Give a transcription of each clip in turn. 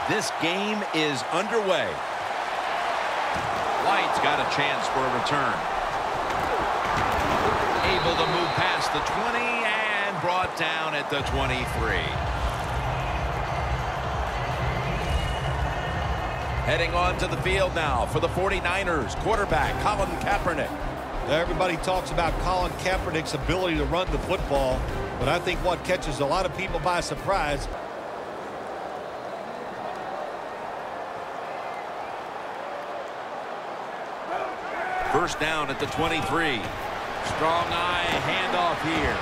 This game is underway. White's got a chance for a return. Able to move past the 20 and brought down at the 23. Heading on to the field now for the 49ers, quarterback Colin Kaepernick. Everybody talks about Colin Kaepernick's ability to run the football, but I think what catches a lot of people by surprise. First down at the 23. Strong eye handoff here.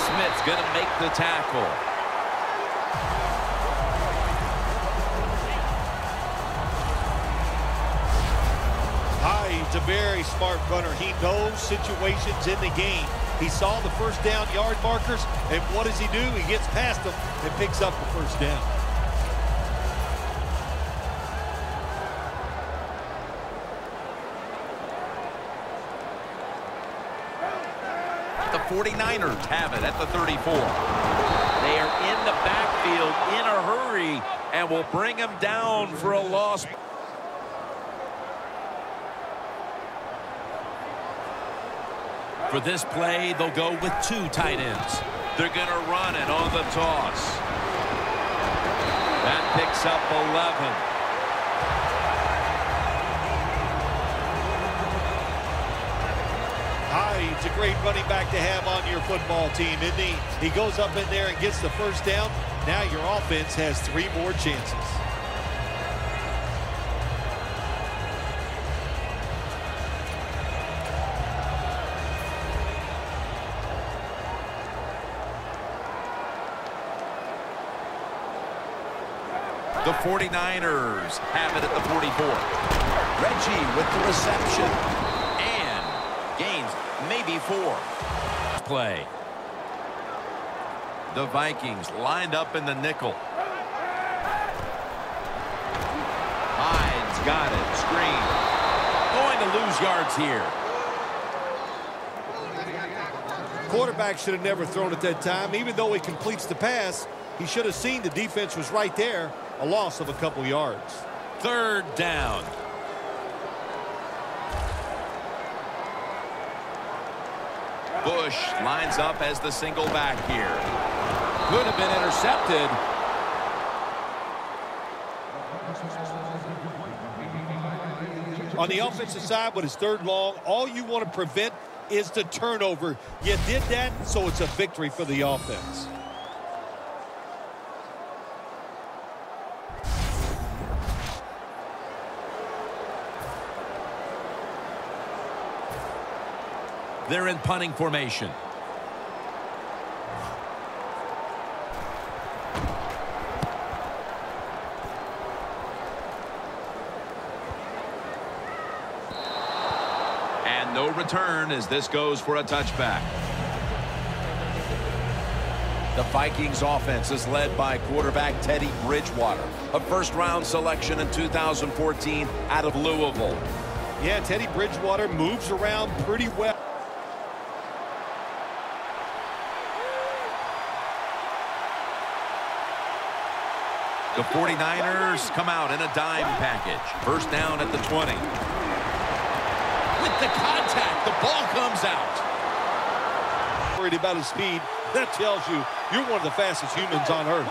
Smith's going to make the tackle. He's a very smart runner. He knows situations in the game. He saw the first down yard markers, and what does he do? He gets past them and picks up the first down. The 49ers have it at the 34. They are in the backfield in a hurry and will bring him down for a loss. For this play, they'll go with two tight ends. They're going to run it on the toss. That picks up 11. He's a great running back to have on your football team, isn't he? He goes up in there and gets the first down. Now your offense has 3 more chances. The 49ers have it at the 44. Reggie with the reception. And gains maybe 4. Play. The Vikings lined up in the nickel. Hyde's got it. Screen. Going to lose yards here. Quarterback should have never thrown at that time. Even though he completes the pass, he should have seen the defense was right there. A loss of a couple yards. Third down. Bush lines up as the single back here. Could have been intercepted. On the offensive side, with his third long, all you want to prevent is the turnover. You did that, so it's a victory for the offense. They're in punting formation. And no return as this goes for a touchback. The Vikings offense is led by quarterback Teddy Bridgewater, a first-round selection in 2014 out of Louisville. Yeah, Teddy Bridgewater moves around pretty well. The 49ers come out in a dime package. First down at the 20. With the contact, the ball comes out. Worried about his speed. That tells you you're one of the fastest humans on earth.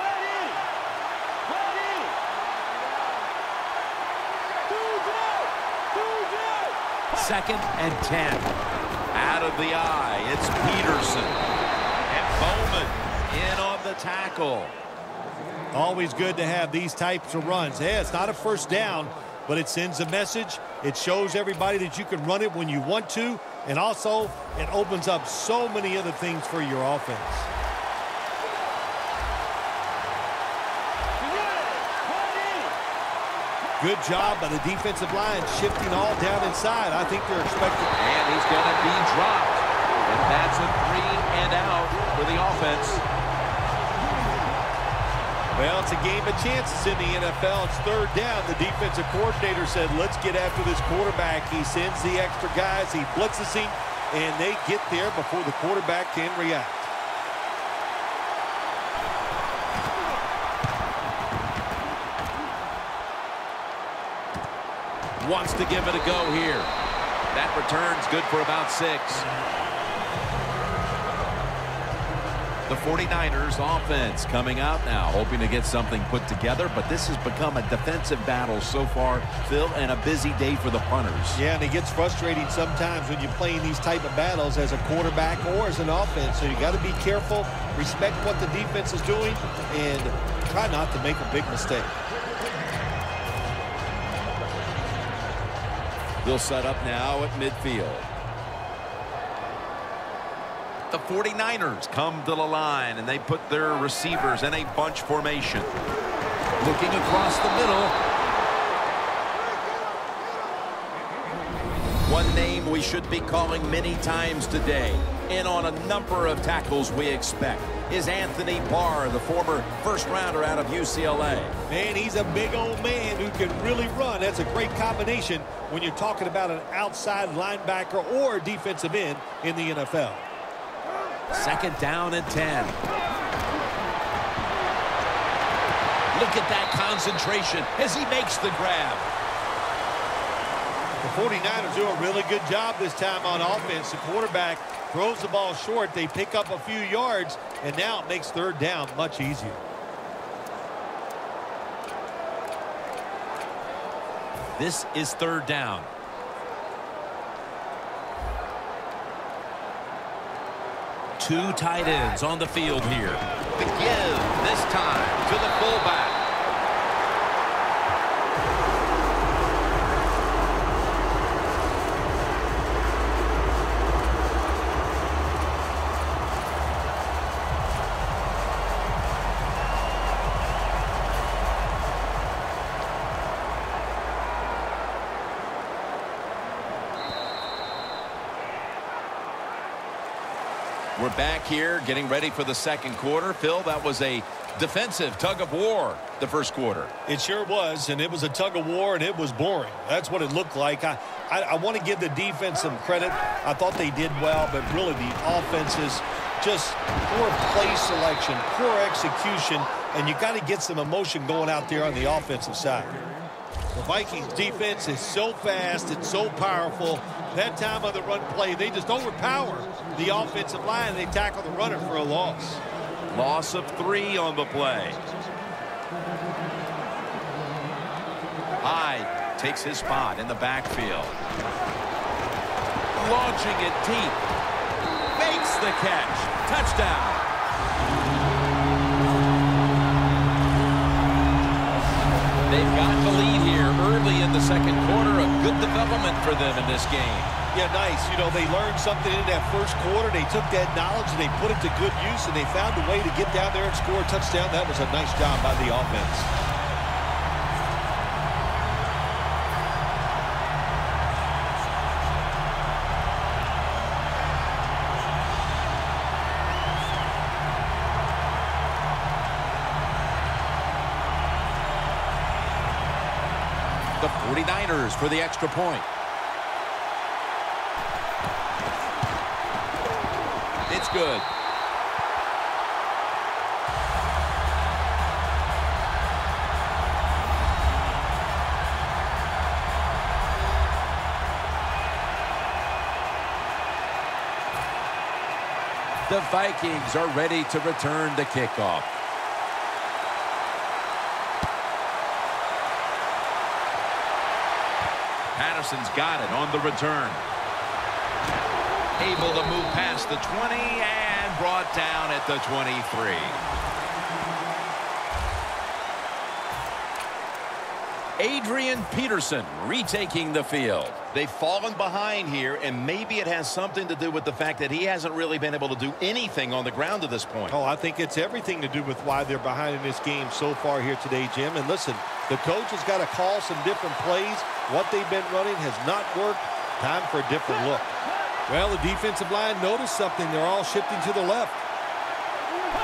Second and 10. Out of the eye, it's Peterson. And Bowman in on the tackle. Always good to have these types of runs. Hey, it's not a first down, but it sends a message. It shows everybody that you can run it when you want to, and also it opens up so many other things for your offense. Good job by the defensive line shifting all down inside. I think they're expecting. And he's going to be dropped. And that's a 3 and out for the offense. Well, it's a game of chances in the NFL. It's third down. The defensive coordinator said, let's get after this quarterback. He sends the extra guys. He blitzes him, and they get there before the quarterback can react. Wants to give it a go here. That return's good for about 6. The 49ers offense coming out now, hoping to get something put together, but this has become a defensive battle so far, Phil, and a busy day for the punters. Yeah, and it gets frustrating sometimes when you're playing these type of battles as a quarterback or as an offense. So you got to be careful, respect what the defense is doing, and try not to make a big mistake. They'll set up now at midfield. The 49ers come to the line, and they put their receivers in a bunch formation. Looking across the middle. One name we should be calling many times today, and on a number of tackles we expect, is Anthony Barr, the former first-rounder out of UCLA. Man, he's a big old man who can really run. That's a great combination when you're talking about an outside linebacker or defensive end in the NFL. 2nd down and 10. Look at that concentration as he makes the grab. The 49ers do a really good job this time on offense. The quarterback throws the ball short. They pick up a few yards, and now it makes 3rd down much easier. This is 3rd down. Two tight ends on the field here. The give this time to the fullback. We're back here getting ready for the 2nd quarter. Phil, that was a defensive tug of war the 1st quarter. It sure was, and it was a tug of war, and it was boring. That's what it looked like. I want to give the defense some credit. I thought they did well, but really the offenses, just poor play selection, poor execution, and you got to get some emotion going out there on the offensive side. The Vikings defense is so fast and so powerful. That time on the run play, they just overpower the offensive line. They tackle the runner for a loss. Loss of 3 on the play. Hyde takes his spot in the backfield. Launching it deep. Makes the catch. Touchdown. They've got the lead here early in the 2nd quarter. A good development for them in this game. Yeah, nice. You know, they learned something in that 1st quarter. They took that knowledge and they put it to good use, and they found a way to get down there and score a touchdown. That was a nice job by the offense. The 49ers for the extra point. It's good. The Vikings are ready to return the kickoff. Patterson's got it on the return. Able to move past the 20 and brought down at the 23. Adrian Peterson retaking the field. They've fallen behind here, and maybe it has something to do with the fact that he hasn't really been able to do anything on the ground to this point. Oh, I think it's everything to do with why they're behind in this game so far here today, Jim. And listen, the coach has got to call some different plays. What they've been running has not worked. Time for a different look. Well, the defensive line noticed something. They're all shifting to the left.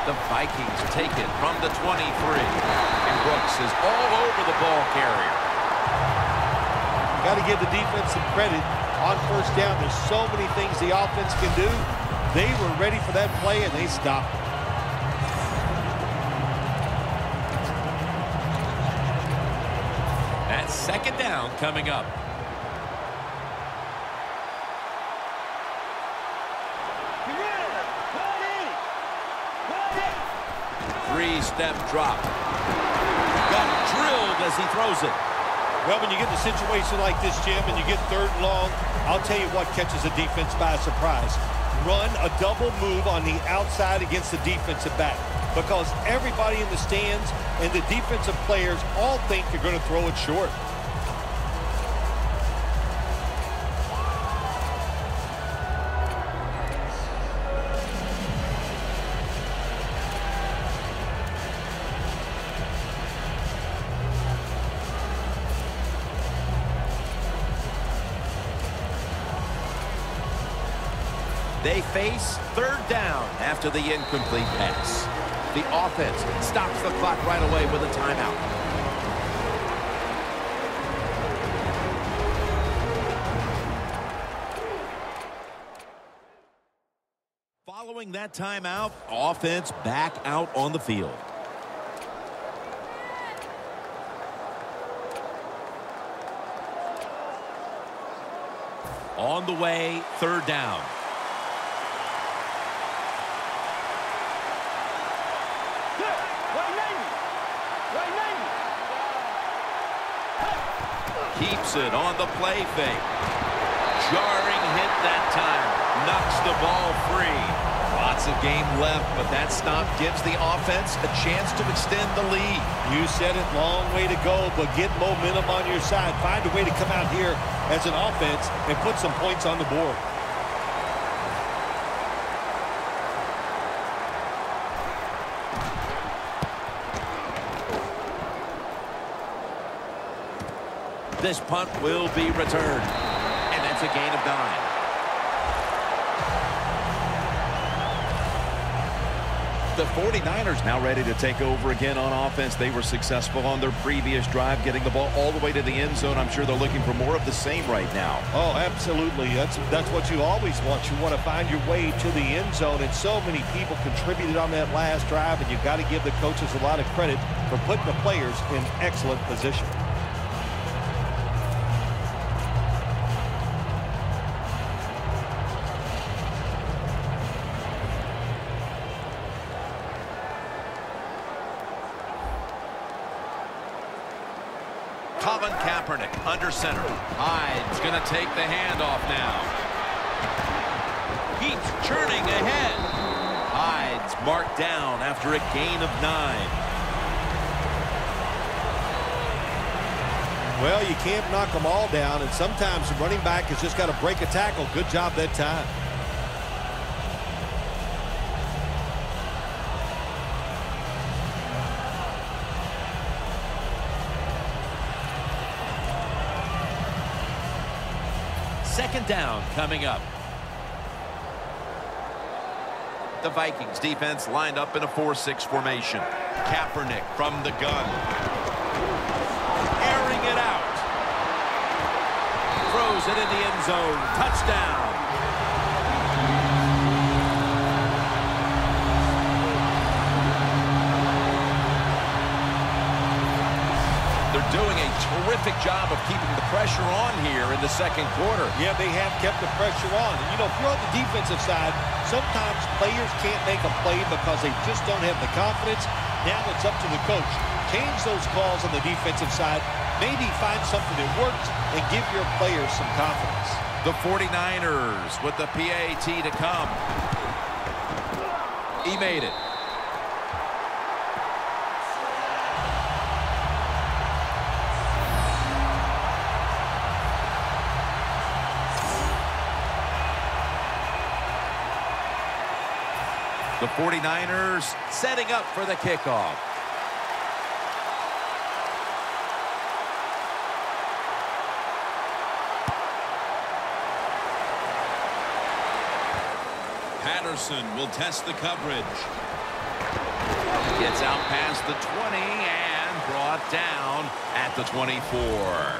The Vikings take it from the 23. And Brooks is all over the ball carrier. Got to give the defense some credit on 1st down. There's so many things the offense can do. They were ready for that play, and they stopped it. That's 2nd down coming up. Three-step drop. Got drilled as he throws it. Well, when you get in a situation like this, Jim, and you get third and long, I'll tell you what catches a defense by surprise. Run a double move on the outside against the defensive back, because everybody in the stands and the defensive players all think you're going to throw it short. They face third down after the incomplete pass. The offense stops the clock right away with a timeout. Following that timeout, offense back out on the field. On the way, third down. Keeps it on the play fake. Jarring hit that time. Knocks the ball free. Lots of game left, but that stop gives the offense a chance to extend the lead. You said it, long way to go, but get momentum on your side. Find a way to come out here as an offense and put some points on the board. This punt will be returned, and that's a gain of 9. The 49ers now ready to take over again on offense. They were successful on their previous drive, getting the ball all the way to the end zone. I'm sure they're looking for more of the same right now. Oh, absolutely. That's what you always want. You want to find your way to the end zone, and so many people contributed on that last drive, and you've got to give the coaches a lot of credit for putting the players in excellent position. Under center. Hyde's going to take the handoff now. Keeps churning ahead. Hyde's marked down after a gain of 9. Well, you can't knock them all down, and sometimes the running back has just got to break a tackle. Good job that time. Second down coming up. The Vikings defense lined up in a 4-6 formation. Kaepernick from the gun. Airing it out. Throws it in the end zone. Touchdown. They're doing a terrific job of keeping the pressure on here in the second quarter. Yeah, they have kept the pressure on. And, you know, if you're on the defensive side, sometimes players can't make a play because they just don't have the confidence. Now it's up to the coach. Change those calls on the defensive side. Maybe find something that works and give your players some confidence. The 49ers with the PAT to come. He made it. The 49ers setting up for the kickoff. Patterson will test the coverage. Gets out past the 20 and brought down at the 24.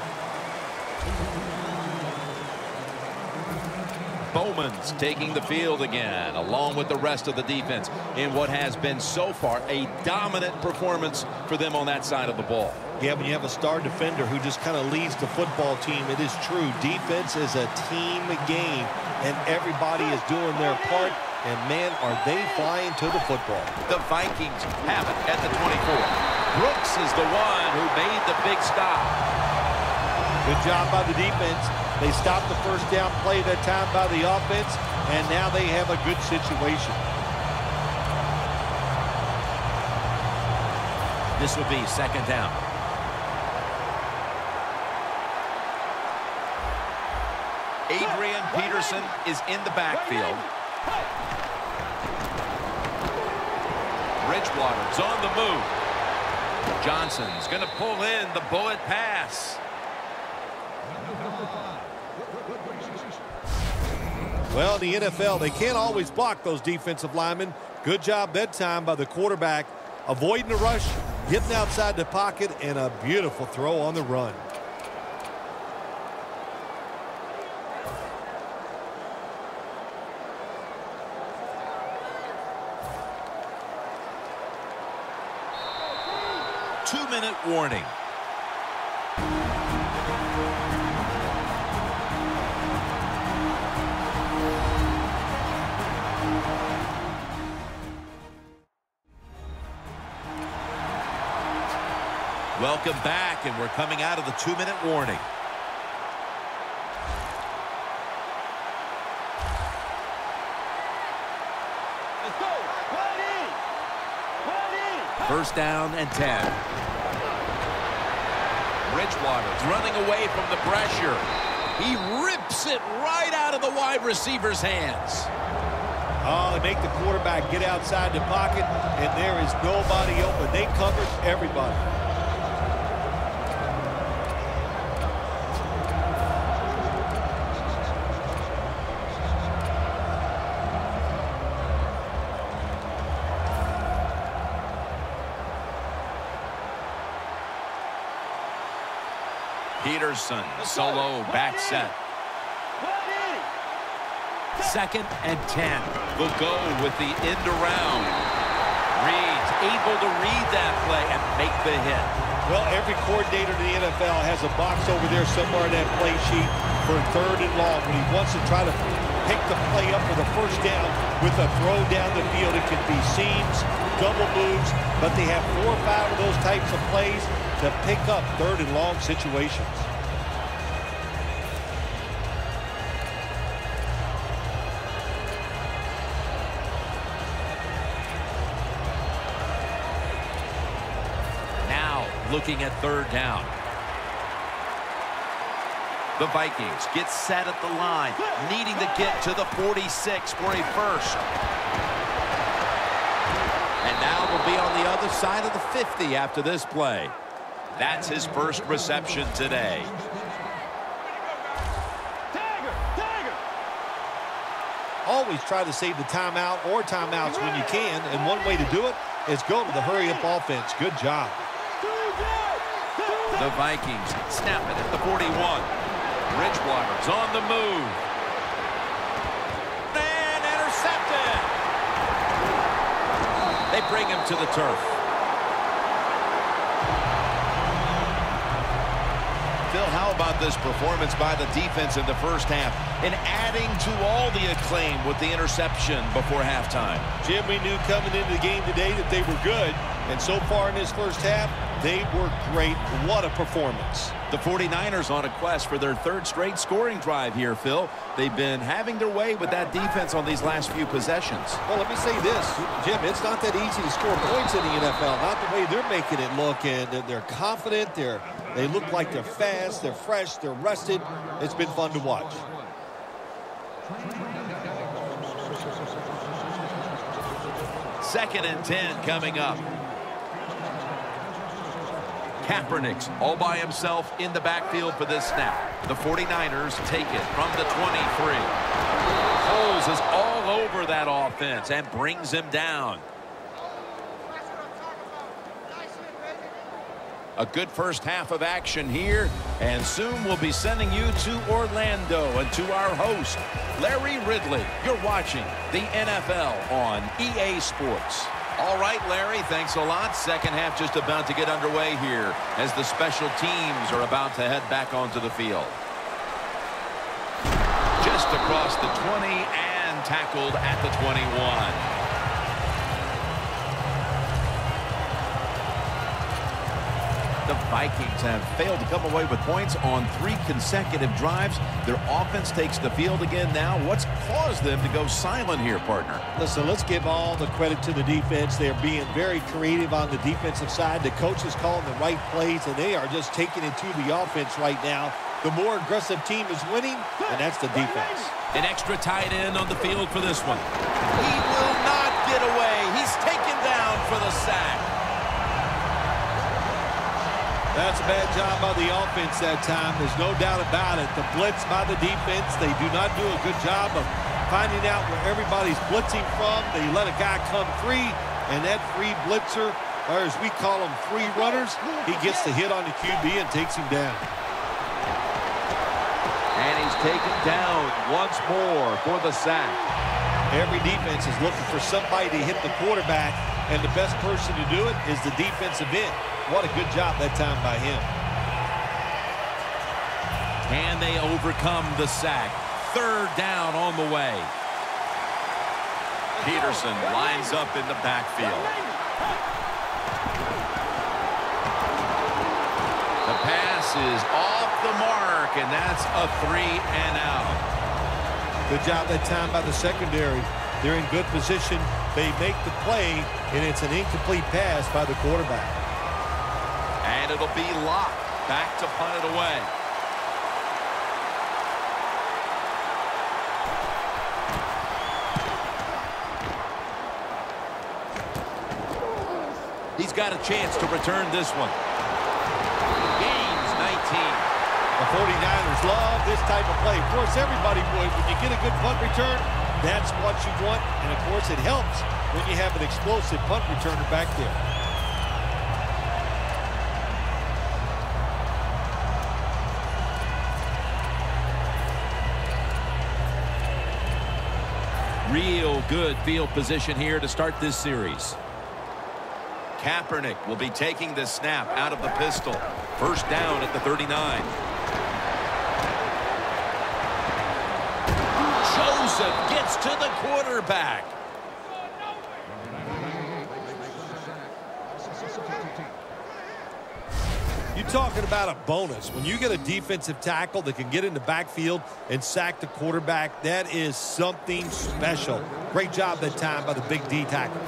Bowman's taking the field again, along with the rest of the defense, in what has been so far a dominant performance for them on that side of the ball. Yeah, when you have a star defender who just kind of leads the football team, it is true. Defense is a team game, and everybody is doing their part. and man, are they flying to the football. The Vikings have it at the 24. Brooks is the one who made the big stop. Good job by the defense. They stopped the first down play that time by the offense, and now they have a good situation. This will be second down. Adrian Peterson is in the backfield. Bridgewater's on the move. Johnson's going to pull in the bullet pass. Well, in the NFL, they can't always block those defensive linemen. Good job that time by the quarterback, avoiding the rush, getting outside the pocket, and a beautiful throw on the run. Two-minute warning. Welcome back, and we're coming out of the 2-minute warning. Let's go. First down and 10. Bridgewater's running away from the pressure. He rips it right out of the wide receiver's hands. Oh, they make the quarterback get outside the pocket, and there is nobody open. They covered everybody. Peterson, solo back set. Second and 10. Will go with the end around. Reed's able to read that play and make the hit. Well, every coordinator in the NFL has a box over there somewhere in that play sheet for third and long when he wants to try to pick the play up for the first down with a throw down the field. It can be seams, double moves, but they have 4 or 5 of those types of plays to pick up third and long situations. Now looking at third down. The Vikings get set at the line, needing to get to the 46 for a first. And now we'll be on the other side of the 50 after this play. That's his first reception today. Always try to save the timeout or timeouts when you can, and one way to do it is go to the hurry-up offense. Good job. The Vikings snap it at the 41. Bridgewater's on the move. And intercepted. They bring him to the turf. Phil, how about this performance by the defense in the first half and adding to all the acclaim with the interception before halftime? Jim, we knew coming into the game today that they were good, and so far in this first half, they were great. What a performance. The 49ers on a quest for their third straight scoring drive here, Phil. They've been having their way with that defense on these last few possessions. Well, let me say this, Jim, it's not that easy to score points in the NFL, not the way they're making it look, and they're confident, they look like they're fast, they're fresh, they're rested. It's been fun to watch. Second and 10 coming up. Kaepernick's all by himself in the backfield for this snap. The 49ers take it from the 23. Foles is all over that offense and brings him down. A good first half of action here, and soon we'll be sending you to Orlando and to our host, Larry Ridley. You're watching the NFL on EA Sports. All right, Larry, thanks a lot. Second half just about to get underway here as the special teams are about to head back onto the field. Just across the 20 and tackled at the 21. The Vikings have failed to come away with points on 3 consecutive drives. Their offense takes the field again now. What's caused them to go silent here, partner? Listen, let's give all the credit to the defense. They're being very creative on the defensive side. The coach is calling the right plays, and they are just taking it to the offense right now. The more aggressive team is winning, and that's the defense. An extra tight end on the field for this one. He will not get away. He's taken down for the sack. That's a bad job by the offense that time. There's no doubt about it. The blitz by the defense, they do not do a good job of finding out where everybody's blitzing from. They let a guy come free, and that free blitzer, or as we call them, free runners, he gets the hit on the QB and takes him down. And he's taken down once more for the sack. Every defense is looking for somebody to hit the quarterback, and the best person to do it is the defensive end. What a good job that time by him. Can they overcome the sack? 3rd down on the way. Peterson lines up in the backfield. The pass is off the mark, and that's a 3-and-out. Good job that time by the secondary. They're in good position. They make the play, and it's an incomplete pass by the quarterback. And it'll be locked. Back to punt it away. He's got a chance to return this one. Gains 19. The 49ers love this type of play. Of course, everybody would. When you get a good punt return, that's what you want. And, of course, it helps when you have an explosive punt returner back there. Real good field position here to start this series. Kaepernick will be taking the snap out of the pistol. 1st down at the 39. Joseph gets to the quarterback. You're talking about a bonus. When you get a defensive tackle that can get in the backfield and sack the quarterback, that is something special. Great job that time by the big D tackle.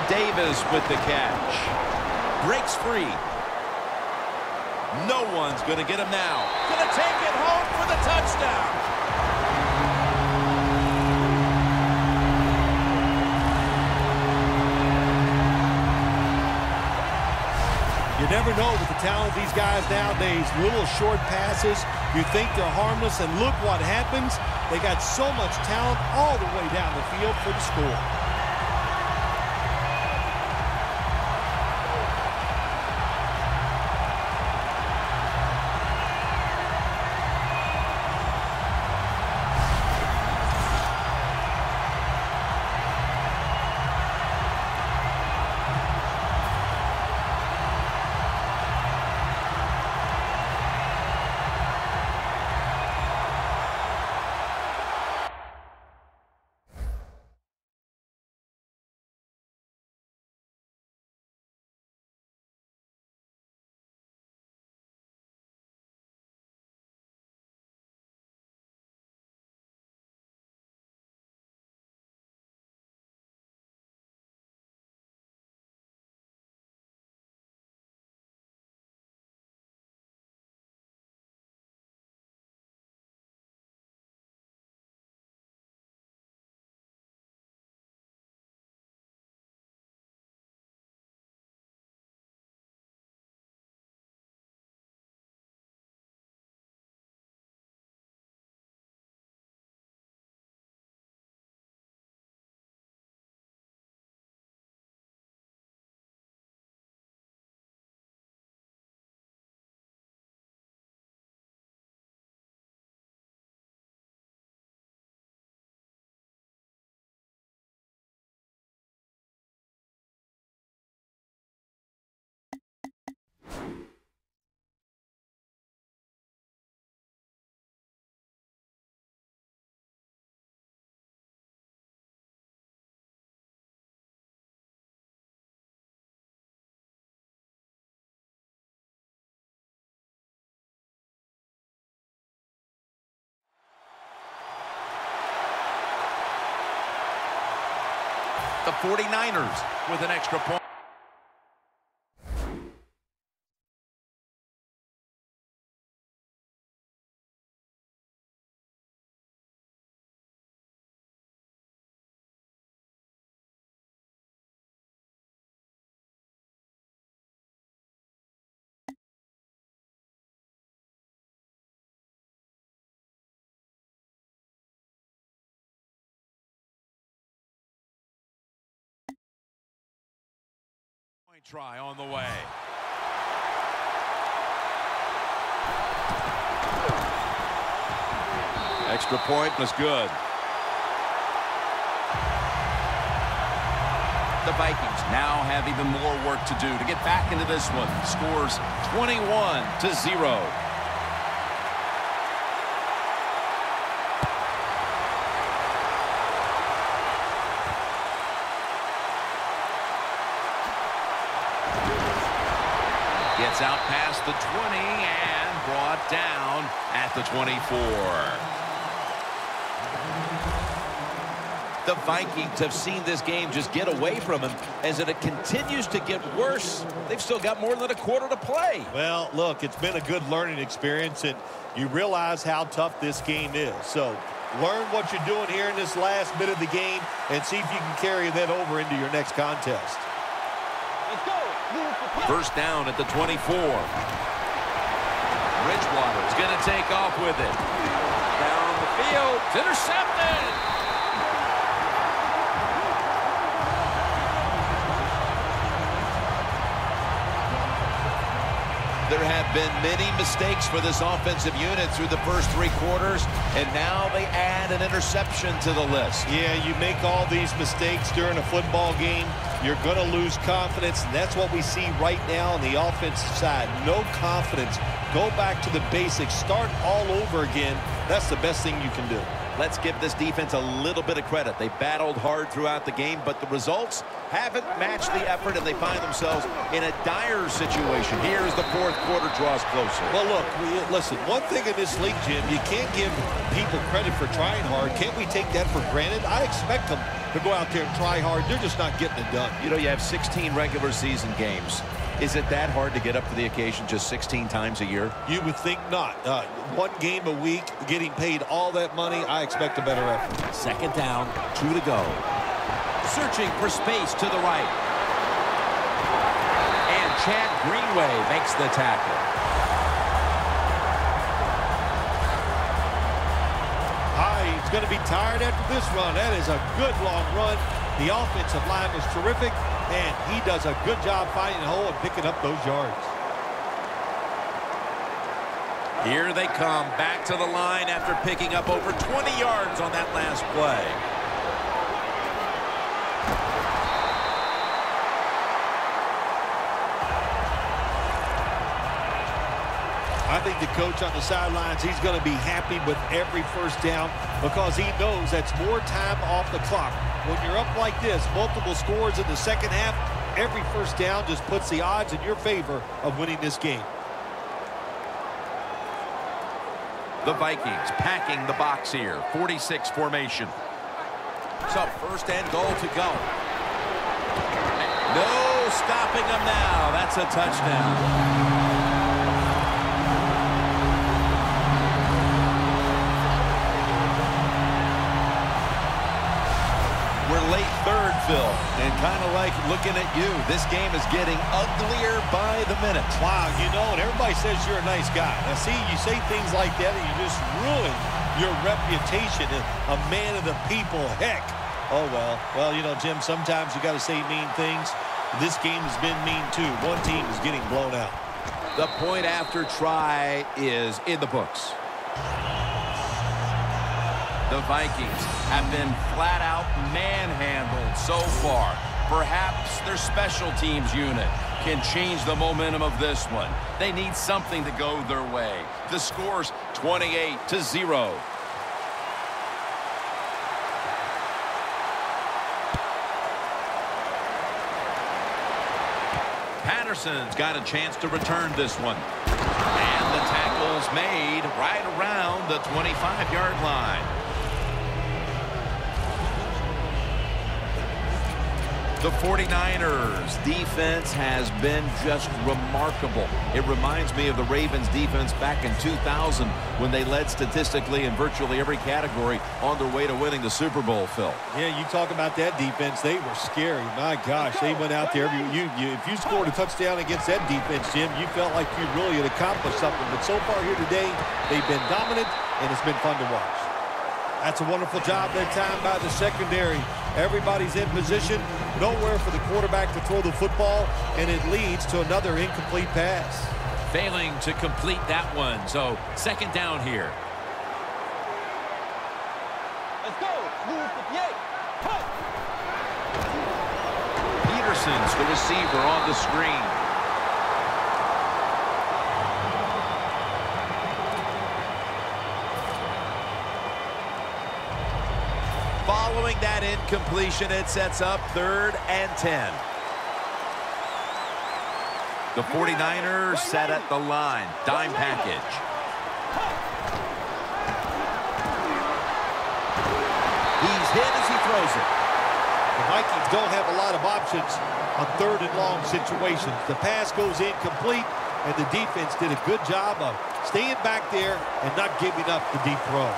Davis with the catch. Breaks free. No one's going to get him now. Going to take it home for the touchdown. You never know with the talent of these guys nowadays. Little short passes. You think they're harmless, and look what happens. They got so much talent all the way down the field for the score. the 49ers with an extra point. Try on the way. Extra point was good. The Vikings now have even more work to do to get back into this one. Scores 21-0. Gets out past the 20 and brought down at the 24. The Vikings have seen this game just get away from them. As it continues to get worse, they've still got more than a quarter to play. Well, look, it's been a good learning experience, and you realize how tough this game is. So learn what you're doing here in this last bit of the game and see if you can carry that over into your next contest. First down at the 24. Bridgewater's going to take off with it. Down the field. It's intercepted. There have been many mistakes for this offensive unit through the first 3 quarters, and now they add an interception to the list. Yeah, you make all these mistakes during a football game, you're going to lose confidence, and that's what we see right now on the offensive side. No confidence. Go back to the basics. Start all over again. That's the best thing you can do. Let's give this defense a little bit of credit. They battled hard throughout the game, but the results haven't matched the effort, and they find themselves in a dire situation. Here as the fourth quarter draws closer. Well, look, listen, one thing in this league, Jim, you can't give people credit for trying hard. Can't we take that for granted? I expect them to go out there and try hard. They're just not getting it done. You know, you have 16 regular season games. Is it that hard to get up to the occasion just 16 times a year? You would think not. One game a week, getting paid all that money, I expect a better effort. Second down, 2 to go. Searching for space to the right. And Chad Greenway makes the tackle. He's going to be tired after this run. That is a good long run. The offensive line was terrific, and he does a good job finding the hole and picking up those yards. Here they come back to the line after picking up over 20 yards on that last play. I think the coach on the sidelines, he's going to be happy with every first down because he knows that's more time off the clock. When you're up like this, multiple scores in the second half, every first down just puts the odds in your favor of winning this game. The Vikings packing the box here. 46 formation. So first and goal to go. No stopping them now. That's a touchdown. We're late third, Phil, and kind of like looking at you. This game is getting uglier by the minute. Wow, you know, and everybody says you're a nice guy. Now, see, you say things like that and you just ruin your reputation as a man of the people. Heck. Oh, well, you know, Jim, sometimes you got to say mean things. This game has been mean, too. One team is getting blown out. The point after try is in the books. The Vikings have been flat-out manhandled so far. Perhaps their special teams unit can change the momentum of this one. They need something to go their way. The score's 28-0. Patterson's got a chance to return this one. And the tackle's made right around the 25-yard line. The 49ers defense has been just remarkable. It reminds me of the Ravens defense back in 2000 when they led statistically in virtually every category on their way to winning the Super Bowl, Phil. Yeah, you talk about that defense. They were scary. My gosh, they went out there. If you scored a touchdown against that defense, Jim, you felt like you really had accomplished something. But so far here today, they've been dominant, and it's been fun to watch. That's a wonderful job that time by the secondary. Everybody's in position. Nowhere for the quarterback to throw the football, and it leads to another incomplete pass. Failing to complete that one, so second down here. Let's go. Move the play. Peterson's the receiver on the screen. Following that incompletion, it sets up 3rd and 10. The 49ers set at the line. Dime package. He's hit as he throws it. The Vikings don't have a lot of options on 3rd and long situations. The pass goes incomplete, and the defense did a good job of staying back there and not giving up the deep throw.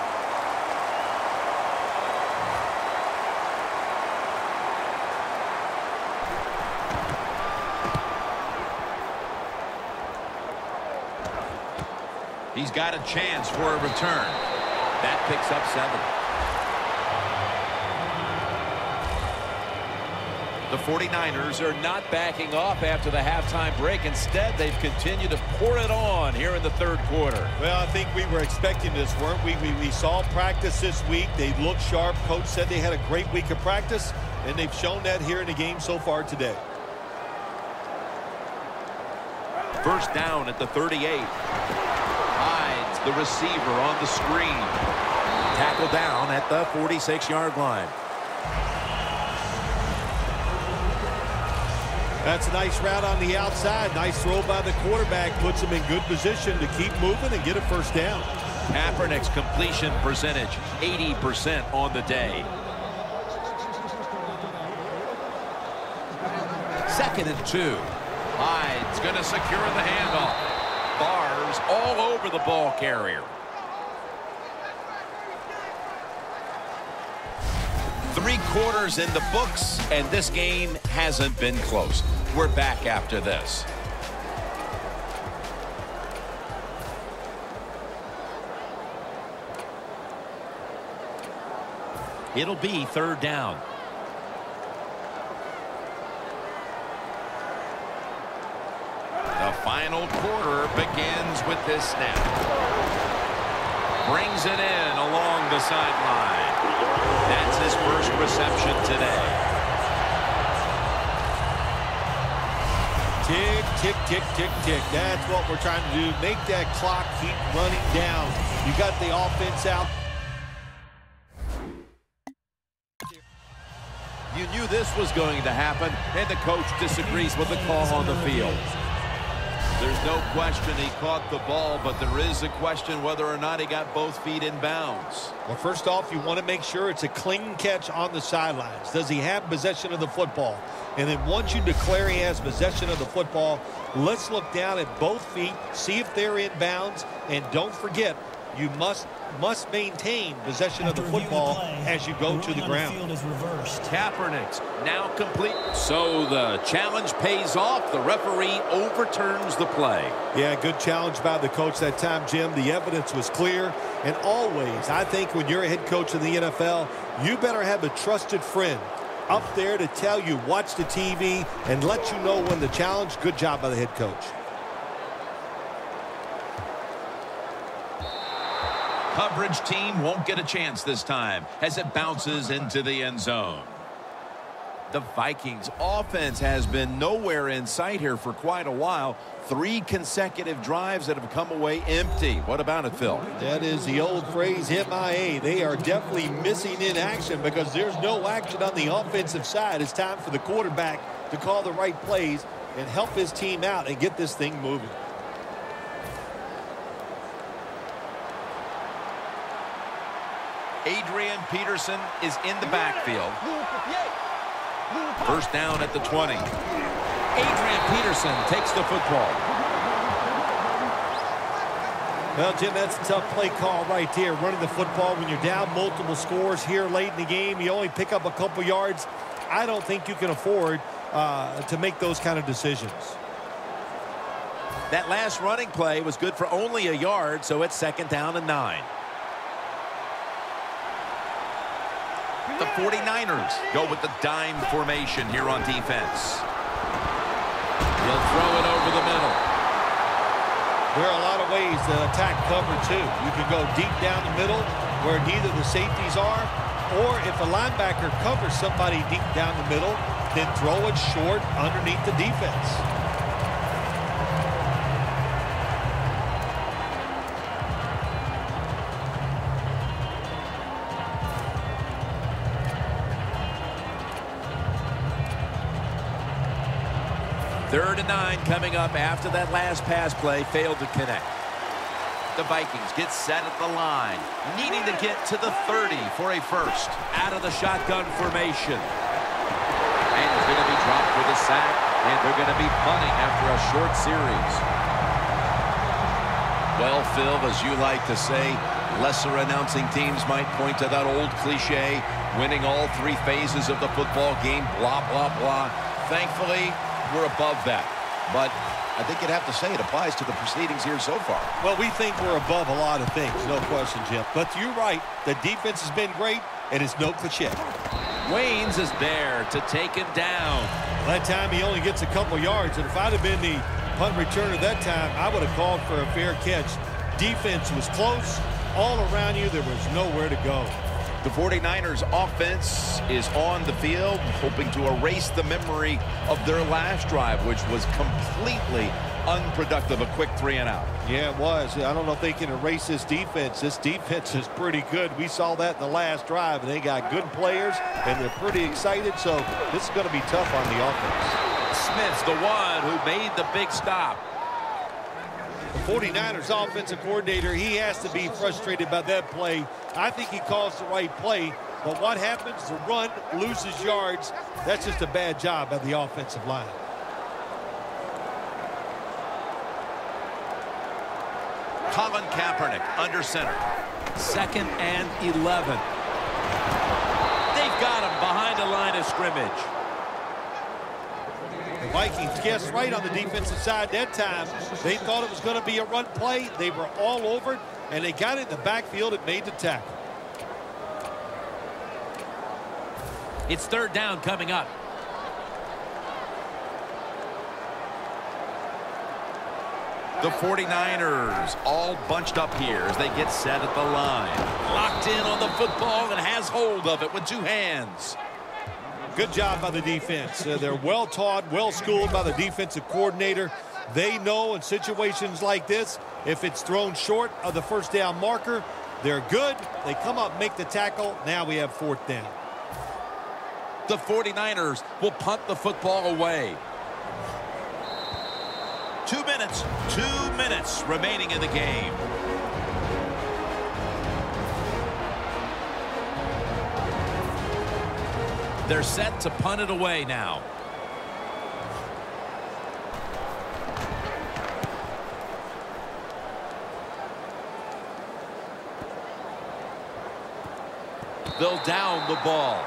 He's got a chance for a return. That picks up 7. The 49ers are not backing off after the halftime break. Instead, they've continued to pour it on here in the 3rd quarter. Well, I think we were expecting this, weren't we? We saw practice this week. They looked sharp. Coach said they had a great week of practice, and they've shown that here in the game so far today. First down at the 38. The receiver on the screen. Tackle down at the 46-yard line. That's a nice route on the outside. Nice throw by the quarterback. Puts him in good position to keep moving and get a first down. Kaepernick's completion percentage, 80% on the day. 2nd and 2. Hyde's going to secure the handoff. Bars all over the ball carrier. 3 quarters in the books, and this game hasn't been close. We're back after this. It'll be 3rd down. The final quarter begins with this snap. Brings it in along the sideline. That's his first reception today. Tick, tick, tick, tick, tick. That's what we're trying to do. Make that clock keep running down. You got the offense out. You knew this was going to happen, and the coach disagrees with the call on the field. There's no question he caught the ball, but there is a question whether or not he got both feet in bounds. Well, first off, you want to make sure it's a clean catch on the sidelines. Does he have possession of the football? And then once you declare he has possession of the football, let's look down at both feet, see if they're in bounds, and don't forget, you must maintain possession of the football as you go to the ground. Kaepernick's now complete. So the challenge pays off. The referee overturns the play. Yeah, good challenge by the coach that time, Jim. The evidence was clear. And always, I think when you're a head coach in the NFL, you better have a trusted friend up there to tell you, watch the TV, and let you know when the challenge. Good job by the head coach. Coverage team won't get a chance this time as it bounces into the end zone. The Vikings offense has been nowhere in sight here for quite a while. 3 consecutive drives that have come away empty. What about it, Phil? That is the old phrase, MIA. They are definitely missing in action because there's no action on the offensive side. It's time for the quarterback to call the right plays and help his team out and get this thing moving. Adrian Peterson is in the backfield. First down at the 20. Adrian Peterson takes the football. Well, Jim, that's a tough play call right there, running the football when you're down multiple scores here late in the game. You only pick up a couple yards. I don't think you can afford to make those kind of decisions. That last running play was good for only a yard, so it's 2nd down and 9. The 49ers go with the dime formation here on defense. He'll throw it over the middle. There are a lot of ways to attack cover, too. You can go deep down the middle where neither the safeties are, or if a linebacker covers somebody deep down the middle, then throw it short underneath the defense. Third and 9 coming up after that last pass play failed to connect. The Vikings get set at the line, needing to get to the 30 for a first. Out of the shotgun formation. And he's going to be dropped for the sack, and they're going to be punting after a short series. Well, Phil, as you like to say, lesser announcing teams might point to that old cliche, winning all 3 phases of the football game, blah, blah, blah. Thankfully, we're above that. But I think you'd have to say it applies to the proceedings here so far. Well, we think we're above a lot of things, no question, Jim. But you're right. The defense has been great, and it's no cliche. Waynes is there to take him down. That time he only gets a couple yards, and if I'd have been the punt returner that time, I would have called for a fair catch. Defense was close. All around you, there was nowhere to go. The 49ers offense is on the field, hoping to erase the memory of their last drive, which was completely unproductive, a quick 3-and-out. Yeah, it was. I don't know if they can erase this defense. This defense is pretty good. We saw that in the last drive, and they got good players, and they're pretty excited, so this is going to be tough on the offense. Smith's the one who made the big stop. The 49ers offensive coordinator, he has to be frustrated by that play. I think he calls the right play, but what happens? The run loses yards. That's just a bad job by the offensive line. Colin Kaepernick under center. 2nd and 11. They've got him behind the line of scrimmage. The Vikings guessed right on the defensive side that time. They thought it was going to be a run play. They were all over it, and they got it in the backfield and made the tackle. It's 3rd down coming up. The 49ers all bunched up here as they get set at the line. Locked in on the football and has hold of it with 2 hands. Good job by the defense. They're well taught, well schooled by the defensive coordinator. They know in situations like this, if it's thrown short of the first down marker, they're good. They come up, make the tackle. Now we have 4th down. The 49ers will punt the football away. 2 minutes remaining in the game. They're set to punt it away now. They'll down the ball.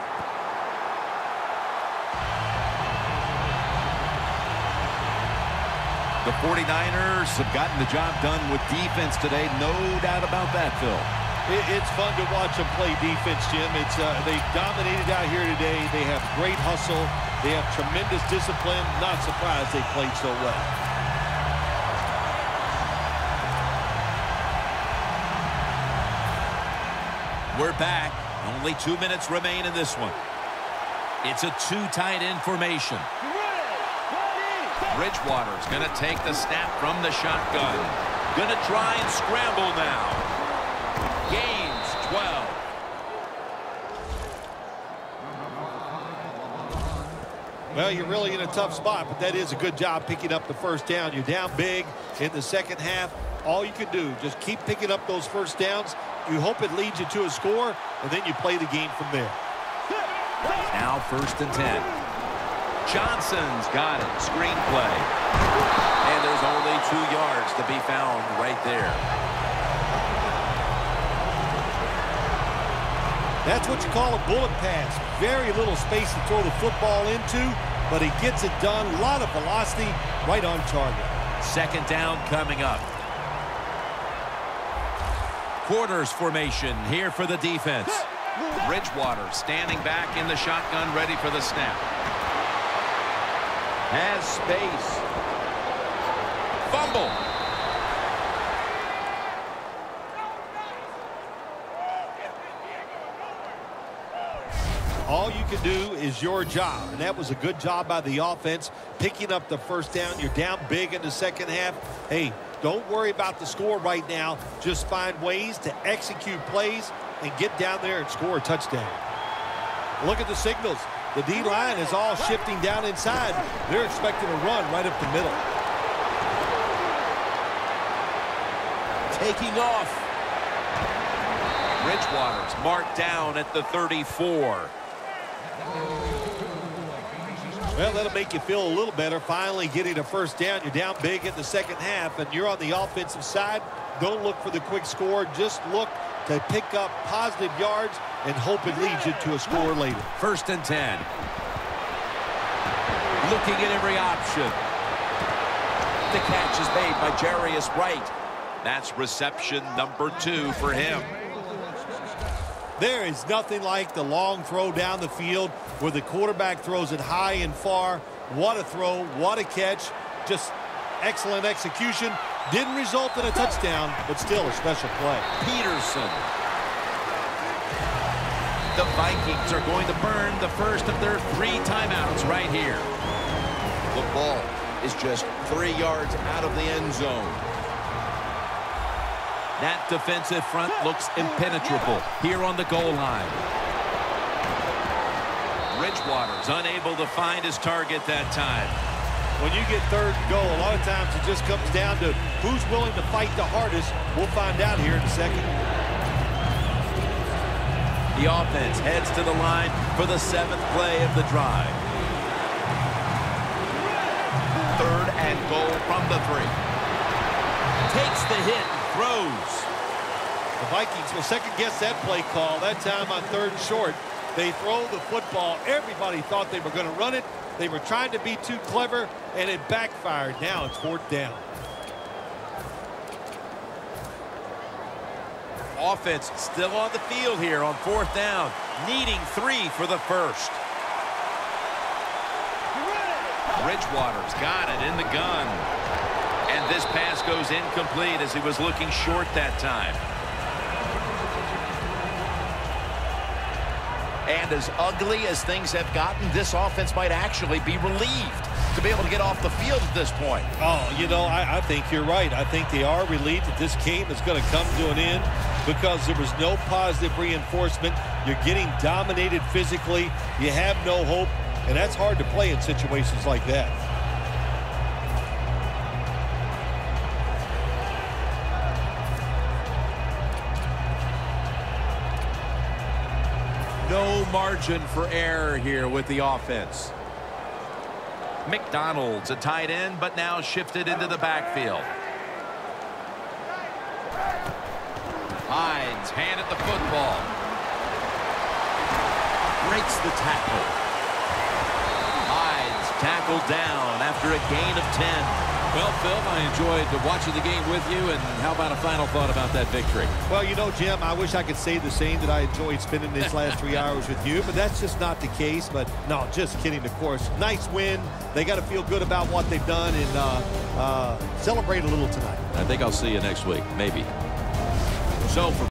The 49ers have gotten the job done with defense today. No doubt about that, Phil. It's fun to watch them play defense, Jim. They dominated out here today. They have great hustle. They have tremendous discipline. Not surprised they played so well. We're back. Only 2 minutes remain in this one. It's a 2 tight end formation. Bridgewater's going to take the snap from the shotgun. Going to try and scramble now. Gains 12. Well, you're really in a tough spot, but that is a good job picking up the first down. You're down big in the second half. All you can do, just keep picking up those first downs. You hope it leads you to a score, and then you play the game from there. Now 1st and 10. Johnson's got it. Screenplay. And there's only 2 yards to be found right there. That's what you call a bullet pass. Very little space to throw the football into, but he gets it done. A lot of velocity, right on target. 2nd down coming up. Quarters formation here for the defense. Bridgewater standing back in the shotgun, ready for the snap. Has space. Fumble. All you can do is your job, and that was a good job by the offense, picking up the 1st down. You're down big in the 2nd half. Hey, don't worry about the score right now. Just find ways to execute plays and get down there and score a touchdown. Look at the signals. The D-line is all shifting down inside. They're expecting a run right up the middle. Taking off. Bridgewater's marked down at the 34. Well, that'll make you feel a little better. Finally getting a 1st down. You're down big in the 2nd half, and you're on the offensive side. Don't look for the quick score. Just look to pick up positive yards and hope it leads you to a score later. 1st and 10. Looking at every option. The catch is made by Jarius Wright. That's reception number 2 for him. There is nothing like the long throw down the field where the quarterback throws it high and far. What a throw, what a catch. Just excellent execution. Didn't result in a touchdown, but still a special play. Peterson. The Vikings are going to burn the first of their 3 timeouts right here. The ball is just 3 yards out of the end zone. That defensive front looks impenetrable here on the goal line. Bridgewater's unable to find his target that time. When you get 3rd and goal, a lot of times it just comes down to who's willing to fight the hardest. We'll find out here in a second. The offense heads to the line for the 7th play of the drive. 3rd and goal from the 3. Takes the hit and throws. The Vikings will second-guess that play call. That time on 3rd and short, they throw the football. Everybody thought they were going to run it. They were trying to be too clever, and it backfired. Now it's 4th down. Offense still on the field here on 4th down, needing 3 for the 1st. Bridgewater's got it in the gun. And this pass goes incomplete as he was looking short that time. And as ugly as things have gotten, this offense might actually be relieved to be able to get off the field at this point. Oh, you know, I think you're right. I think they are relieved that this game is going to come to an end because there was no positive reinforcement. You're getting dominated physically. You have no hope, and that's hard to play in situations like that. No margin for error here with the offense. McDonald's a tight end, but now shifted into the backfield. Hines hand at the football. Breaks the tackle. Hines tackled down after a gain of 10. Well, Phil, I enjoyed watching the game with you, and how about a final thought about that victory? Well, you know, Jim, I wish I could say the same, that I enjoyed spending these last 3 hours with you, but that's just not the case. But, no, just kidding, of course. Nice win. They got to feel good about what they've done and celebrate a little tonight. I think I'll see you next week, maybe. So, for